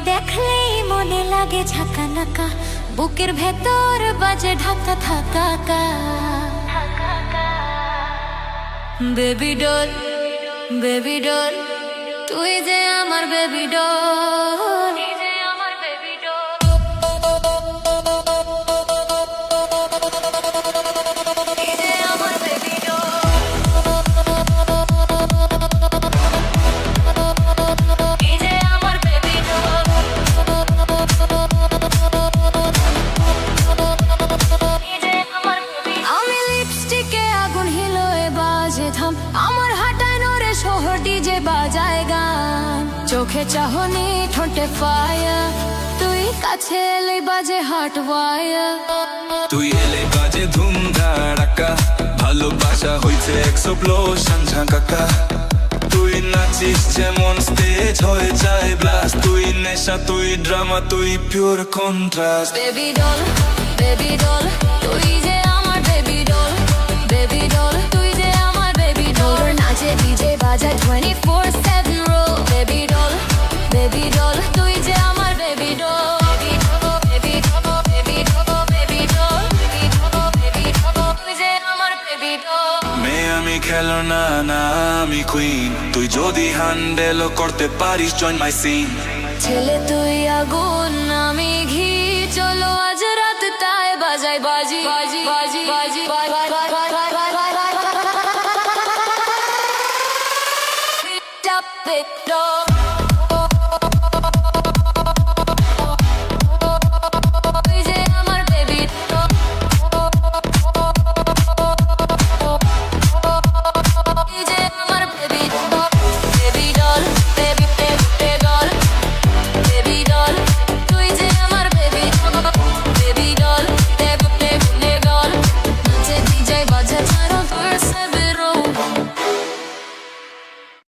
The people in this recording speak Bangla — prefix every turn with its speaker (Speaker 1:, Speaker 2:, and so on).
Speaker 1: দেখলেই মনে লাগে ঝাঁকা নাকা, বুকের ভেতর বাজে ঢাকা থাকা। বেবি ডল, বেবি ডল, তুই যে আমার বেবি ডল। আমার হাঁটায় নরে শহর ডিজে বাজায় গান, চোখে চাহনি ঠোঁটে ফায়ার, তুই কাছে এলে বাজে হার্ট ওয়ার।
Speaker 2: তুই এলে বাজে ধুম ধাড়াকা, ভালোবাসা হইছে এক্সপ্লোশন ঝাঁকাকা। তুই নাচিস যেমন স্টেজ হয়ে যায় ব্লাস্ট, তুই নেশা তুই ড্রামা তুই pure contrast.
Speaker 1: Baby doll, baby doll, তুই যে আমার বেবি ডল। বেবি ডল, তুই যে আমার বেবি ডল। নাচে ডিজে বাজায় 24/7 roll. Baby doll, baby doll, তুই যে আমার baby doll. Baby doll, baby doll, baby doll, baby doll, baby doll, তুই যে আমার বেবি ডল।
Speaker 2: মেয়ে আমি খেলো না, না আমি কুইন, তুই যদি হ্যান্ডেল করতে পারিস জয়েন মাই সিন।
Speaker 1: ছেলে তুই আগুন আমি ঘি, চলো আজ রাত তাই বাজাই বাজি বাজি বাজি বাজি DJ budget